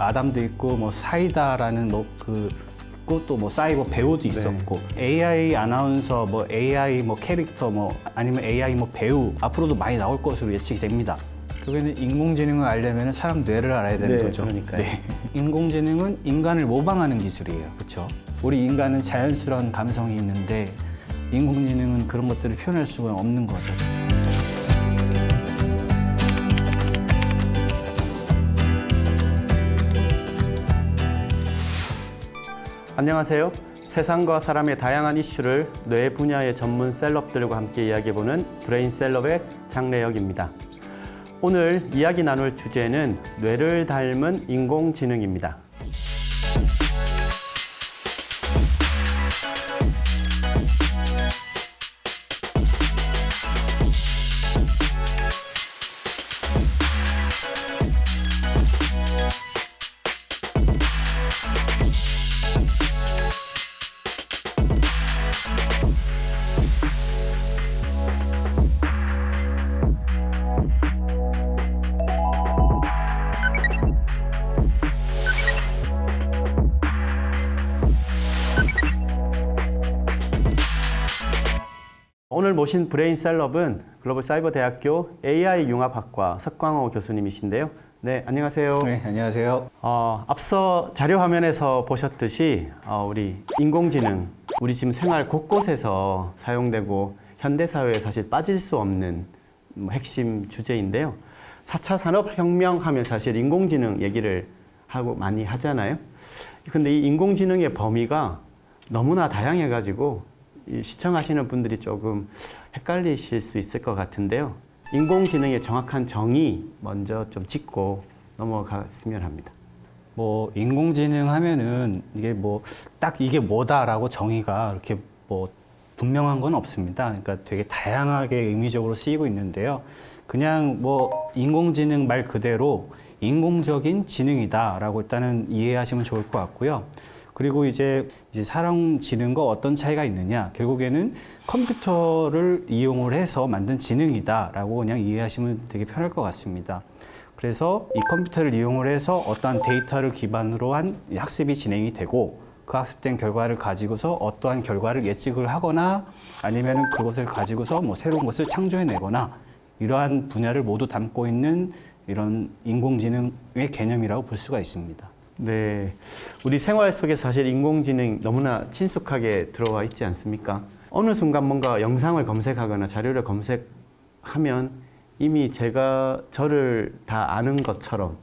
아담도 있고 뭐 사이다라는 또 뭐 사이버 배우도 있었고 AI 아나운서 뭐 AI 뭐 캐릭터 뭐 아니면 AI 뭐 배우 앞으로도 많이 나올 것으로 예측이 됩니다. 결국에는 인공지능을 알려면 사람 뇌를 알아야 되는 거죠. 그러니까요. 인공지능은 인간을 모방하는 기술이에요. 그렇죠? 우리 인간은 자연스러운 감성이 있는데 인공지능은 그런 것들을 표현할 수가 없는 거죠. 안녕하세요. 세상과 사람의 다양한 이슈를 뇌 분야의 전문 셀럽들과 함께 이야기해보는 브레인 셀럽의 장래혁입니다. 오늘 이야기 나눌 주제는 뇌를 닮은 인공지능입니다. 오늘 모신 브레인 셀럽은 글로벌 사이버 대학교 AI 융합학과 석광호 교수님이신데요. 네, 안녕하세요. 네, 안녕하세요. 앞서 자료 화면에서 보셨듯이 우리 인공지능, 우리 지금 생활 곳곳에서 사용되고 현대사회에 사실 빠질 수 없는 핵심 주제인데요. 4차 산업혁명 하면 사실 인공지능 얘기를 하고 많이 하잖아요. 근데 이 인공지능의 범위가 너무나 다양해가지고 시청하시는 분들이 조금 헷갈리실 수 있을 것 같은데요. 인공지능의 정확한 정의 먼저 좀 짚고 넘어갔으면 합니다. 뭐 인공지능 하면은 이게 뭐 딱 이게 뭐다라고 정의가 이렇게 뭐 분명한 건 없습니다. 그러니까 되게 다양하게 의미적으로 쓰이고 있는데요. 그냥 뭐 인공지능 말 그대로 인공적인 지능이다라고 일단은 이해하시면 좋을 것 같고요. 그리고 이제 사람 지능과 어떤 차이가 있느냐, 결국에는 컴퓨터를 이용을 해서 만든 지능이다라고 그냥 이해하시면 되게 편할 것 같습니다. 그래서 이 컴퓨터를 이용을 해서 어떠한 데이터를 기반으로 한 학습이 진행이 되고 그 학습된 결과를 가지고서 어떠한 결과를 예측을 하거나 아니면은 그것을 가지고서 뭐 새로운 것을 창조해내거나 이러한 분야를 모두 담고 있는 이런 인공지능의 개념이라고 볼 수가 있습니다. 네, 우리 생활 속에 사실 인공지능 너무나 친숙하게 들어와 있지 않습니까? 어느 순간 뭔가 영상을 검색하거나 자료를 검색하면 이미 제가 저를 다 아는 것처럼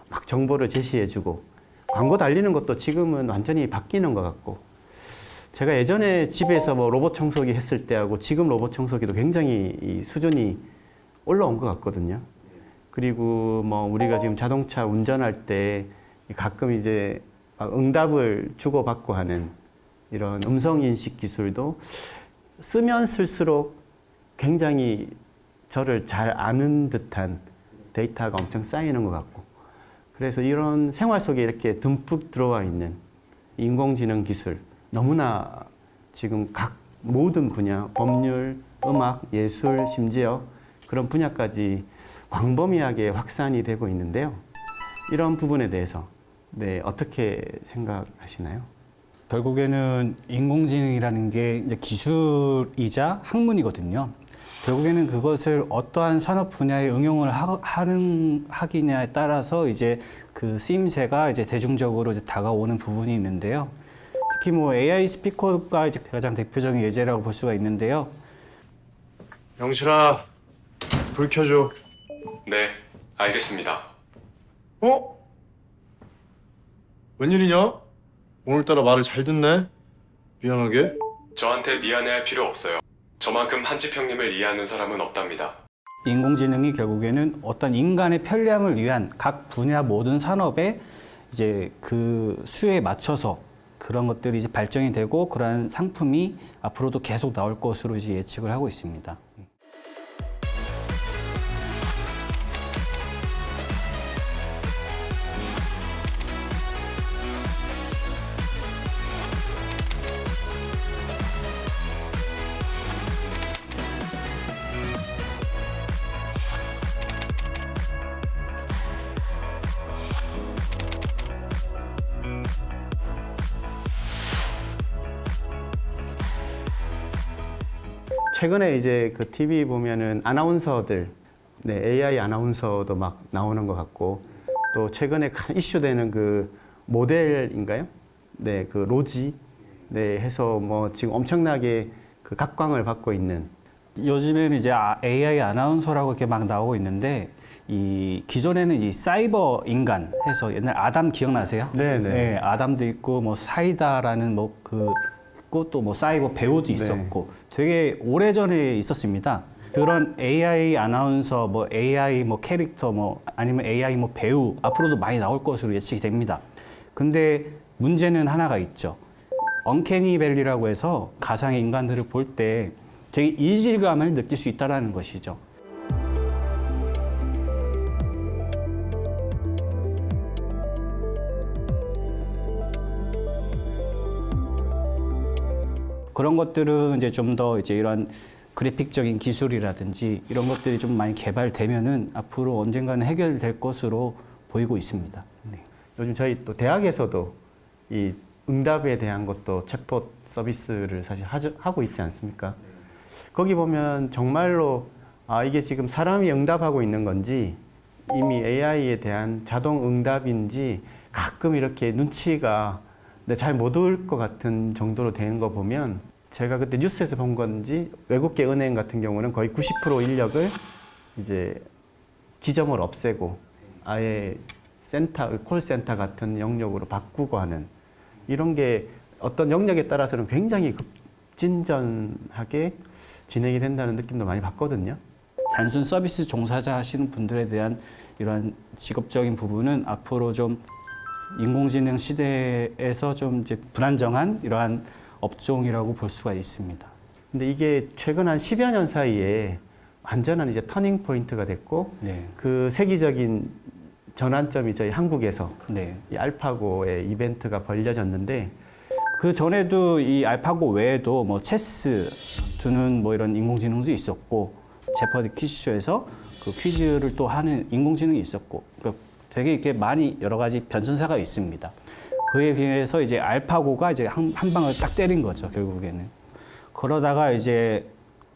막 정보를 제시해주고 광고 달리는 것도 지금은 완전히 바뀌는 것 같고 제가 예전에 집에서 뭐 로봇 청소기 했을 때하고 지금 로봇 청소기도 굉장히 이 수준이 올라온 것 같거든요. 그리고 뭐 우리가 지금 자동차 운전할 때 가끔 이제 응답을 주고받고 하는 이런 음성인식 기술도 쓰면 쓸수록 굉장히 저를 잘 아는 듯한 데이터가 엄청 쌓이는 것 같고 그래서 이런 생활 속에 이렇게 듬뿍 들어와 있는 인공지능 기술 너무나 지금 각 모든 분야, 법률, 음악, 예술, 심지어 그런 분야까지 광범위하게 확산이 되고 있는데요. 이런 부분에 대해서 어떻게 생각하시나요? 결국에는 인공지능이라는 게 이제 기술이자 학문이거든요. 결국에는 그것을 어떠한 산업 분야에 응용을 하기냐에 따라서 이제 그 쓰임새가 이제 대중적으로 이제 다가오는 부분이 있는데요. 특히 뭐 AI 스피커가 이제 가장 대표적인 예제라고 볼 수가 있는데요. 영실아, 불 켜줘. 네, 알겠습니다. 어? 웬일이냐? 오늘따라 말을 잘 듣네? 미안하게. 저한테 미안해할 필요 없어요. 저만큼 한집 형님을 이해하는 사람은 없답니다. 인공지능이 결국에는 어떤 인간의 편리함을 위한 각 분야 모든 산업에 이제 그 수요에 맞춰서 그런 것들이 이제 발전이 되고 그러한 상품이 앞으로도 계속 나올 것으로 이제 예측을 하고 있습니다. 최근에 이제 그 TV 보면은 아나운서들, 네, AI 아나운서도 막 나오는 것 같고, 또 최근에 큰 이슈되는 그 모델인가요? 네, 그 로지, 네, 해서 뭐 지금 엄청나게 그 각광을 받고 있는. 요즘에는 이제 AI 아나운서라고 이렇게 막 나오고 있는데 이 기존에는 이 사이버 인간 해서 옛날 아담 기억나세요? 네네. 아담도 있고 뭐 사이다라는 뭐 또 뭐 사이버 배우도 있었고 되게 오래 전에 있었습니다. 그런 AI 아나운서 뭐 AI 뭐 캐릭터 뭐 아니면 AI 뭐 배우 앞으로도 많이 나올 것으로 예측이 됩니다. 근데 문제는 하나가 있죠. 언캐니 밸리라고 해서 가상의 인간들을 볼 때 되게 이질감을 느낄 수 있다는 것이죠. 그런 것들은 이제 좀 더 이제 이런 그래픽적인 기술이라든지 이런 것들이 좀 많이 개발되면은 앞으로 언젠가는 해결될 것으로 보이고 있습니다. 네. 요즘 저희 또 대학에서도 이 응답에 대한 것도 챗봇 서비스를 사실 하고 있지 않습니까? 거기 보면 정말로 이게 지금 사람이 응답하고 있는 건지 이미 AI에 대한 자동 응답인지 가끔 이렇게 눈치가 잘 못 올 것 같은 정도로 되는 거 보면 제가 그때 뉴스에서 본 건지 외국계 은행 같은 경우는 거의 90% 인력을 이제 지점을 없애고 아예 콜센터 같은 영역으로 바꾸고 하는 이런 게 어떤 영역에 따라서는 굉장히 급진전하게 진행이 된다는 느낌도 많이 받거든요. 단순 서비스 종사자 하시는 분들에 대한 이러한 직업적인 부분은 앞으로 좀 인공지능 시대에서 좀 이제 불안정한 이러한 업종이라고 볼 수가 있습니다. 근데 이게 최근 한 10여 년 사이에 완전한 이제 터닝 포인트가 됐고 네. 그 세계적인 전환점이 저희 한국에서 네. 이 알파고의 이벤트가 벌려졌는데 그 전에도 이 알파고 외에도 뭐 체스 두는 뭐 이런 인공지능도 있었고 제퍼디 퀴즈쇼에서 그 퀴즈를 또 하는 인공지능이 있었고 그러니까 되게 이렇게 많이 여러 가지 변천사가 있습니다. 그에 비해서 이제 알파고가 이제 한 방을 딱 때린 거죠, 결국에는. 그러다가 이제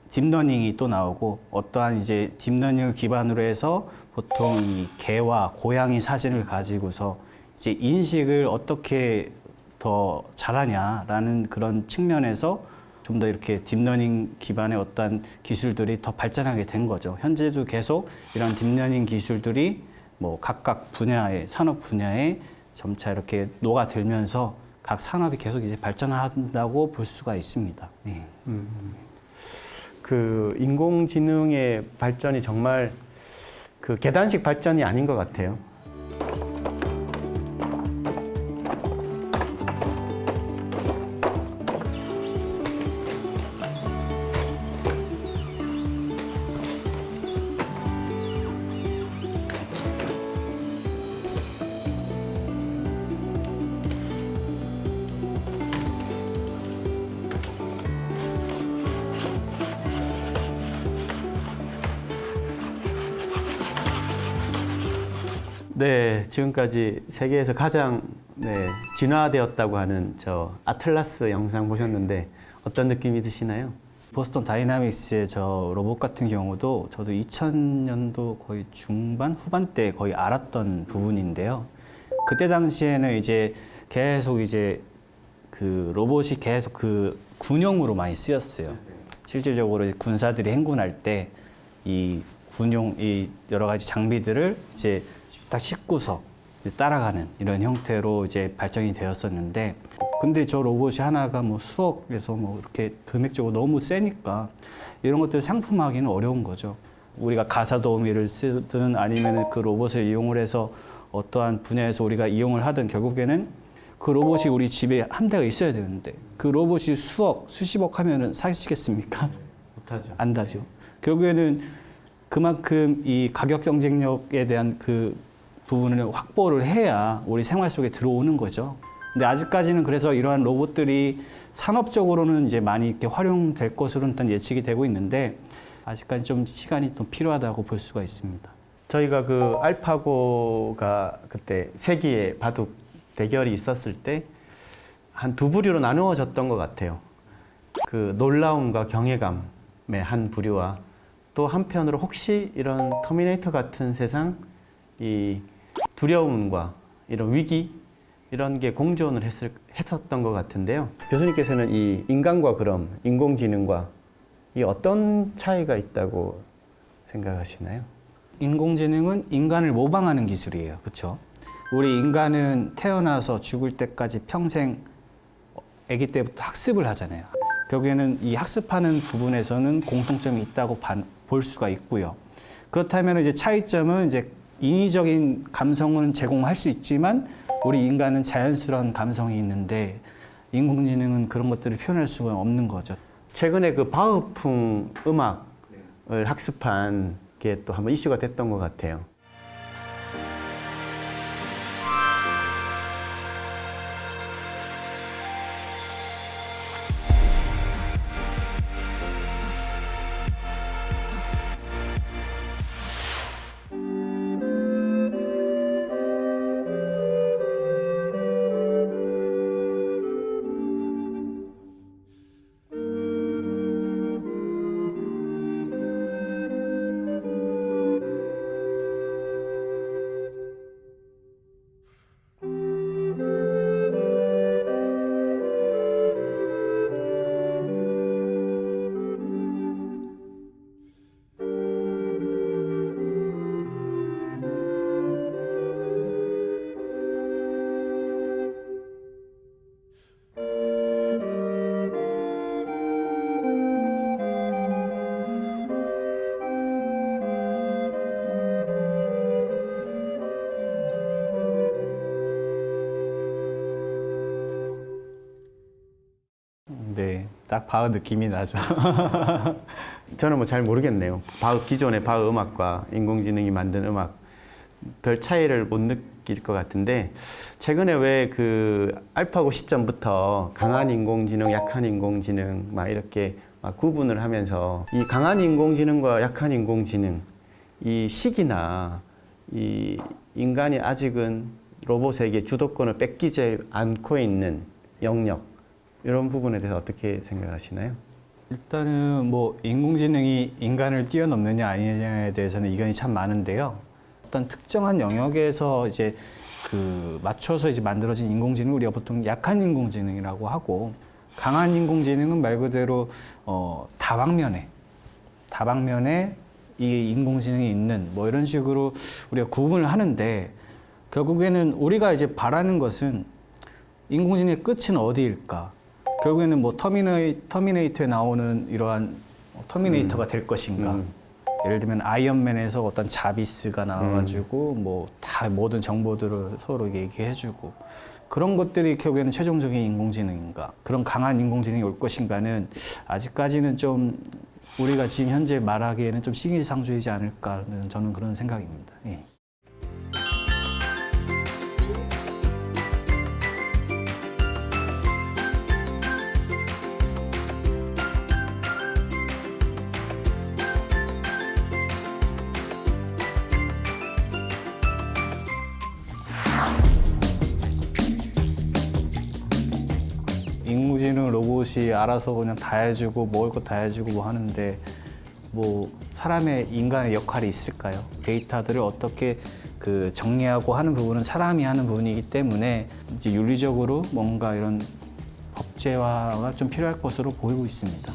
딥러닝이 또 나오고 어떠한 이제 딥러닝을 기반으로 해서 보통 이 개와 고양이 사진을 가지고서 이제 인식을 어떻게 더 잘하냐라는 그런 측면에서 좀 더 이렇게 딥러닝 기반의 어떠한 기술들이 더 발전하게 된 거죠. 현재도 계속 이런 딥러닝 기술들이 뭐 각각 분야의 산업 분야에 점차 이렇게 녹아들면서 각 산업이 계속 이제 발전한다고 볼 수가 있습니다. 네. 그 인공지능의 발전이 정말 그 계단식 발전이 아닌 것 같아요. 네, 지금까지 세계에서 가장 진화되었다고 하는 저 아틀라스 영상 보셨는데 어떤 느낌이 드시나요? 보스턴 다이나믹스의 저 로봇 같은 경우도 저도 2000년도 거의 중반 후반때 거의 알았던 부분인데요. 그때 당시에는 이제 계속 이제 그 로봇이 계속 그 군용으로 많이 쓰였어요. 실질적으로 군사들이 행군할 때 이 군용 이 여러 가지 장비들을 이제 딱 싣고서 따라가는 이런 형태로 이제 발전이 되었었는데, 근데 저 로봇이 하나가 뭐 수억에서 뭐 이렇게 금액적으로 너무 세니까 이런 것들을 상품화하기는 어려운 거죠. 우리가 가사 도우미를 쓰든 아니면 그 로봇을 이용을 해서 어떠한 분야에서 우리가 이용을 하든 결국에는 그 로봇이 우리 집에 한 대가 있어야 되는데 그 로봇이 수억, 수십억 하면은 사시겠습니까? 못하죠. 안 다죠. 결국에는 그만큼 이 가격 경쟁력에 대한 그 부분을 확보를 해야 우리 생활 속에 들어오는 거죠. 근데 아직까지는 그래서 이러한 로봇들이 산업적으로는 이제 많이 이렇게 활용될 것으로 일단 예측이 되고 있는데 아직까지 좀 시간이 좀 필요하다고 볼 수가 있습니다. 저희가 그 알파고가 그때 세기의 바둑 대결이 있었을 때 한 두 부류로 나누어졌던 것 같아요. 그 놀라움과 경외감, 한 부류와 또 한편으로 혹시 이런 터미네이터 같은 세상, 이 두려움과 이런 위기 이런 게 공존을 했었던 것 같은데요. 교수님께서는 이 인간과 그럼 인공지능과 이 어떤 차이가 있다고 생각하시나요? 인공지능은 인간을 모방하는 기술이에요. 그렇죠? 우리 인간은 태어나서 죽을 때까지 평생 아기 때부터 학습을 하잖아요. 결국에는 이 학습하는 부분에서는 공통점이 있다고 볼 수가 있고요. 그렇다면 이제 차이점은 이제 인위적인 감성은 제공할 수 있지만 우리 인간은 자연스러운 감성이 있는데 인공지능은 그런 것들을 표현할 수가 없는 거죠. 최근에 그 바흐풍 음악을 학습한 게 또 한번 이슈가 됐던 것 같아요. 네, 딱 바흐 느낌이 나죠. 저는 뭐 잘 모르겠네요. 기존의 바흐 음악과 인공지능이 만든 음악 별 차이를 못 느낄 것 같은데 최근에 왜 그 알파고 시점부터 강한 인공지능, 약한 인공지능 막 이렇게 막 구분을 하면서 이 강한 인공지능과 약한 인공지능 이 시기나 이 인간이 아직은 로봇에게 주도권을 뺏기지 않고 있는 영역 이런 부분에 대해서 어떻게 생각하시나요? 일단은 뭐 인공지능이 인간을 뛰어넘느냐 아니냐에 대해서는 의견이 참 많은데요. 어떤 특정한 영역에서 이제 그 맞춰서 이제 만들어진 인공지능을 우리가 보통 약한 인공지능이라고 하고 강한 인공지능은 말 그대로 다방면에 이 인공지능이 있는 뭐 이런 식으로 우리가 구분을 하는데 결국에는 우리가 이제 바라는 것은 인공지능의 끝은 어디일까? 결국에는 뭐 터미네이터에 나오는 이러한 터미네이터가 될 것인가? 예를 들면 아이언맨에서 어떤 자비스가 나와가지고 뭐 다 모든 정보들을 서로 얘기해주고 그런 것들이 결국에는 최종적인 인공지능인가? 그런 강한 인공지능이 올 것인가는 아직까지는 좀 우리가 지금 현재 말하기에는 좀 시기상조이지 않을까 저는 그런 생각입니다. 예. 인공지능 로봇이 알아서 그냥 다 해주고 먹을 거 다 해주고 뭐 하는데 뭐 사람의 인간의 역할이 있을까요? 데이터들을 어떻게 그 정리하고 하는 부분은 사람이 하는 부분이기 때문에 이제 윤리적으로 뭔가 이런 법제화가 좀 필요할 것으로 보이고 있습니다.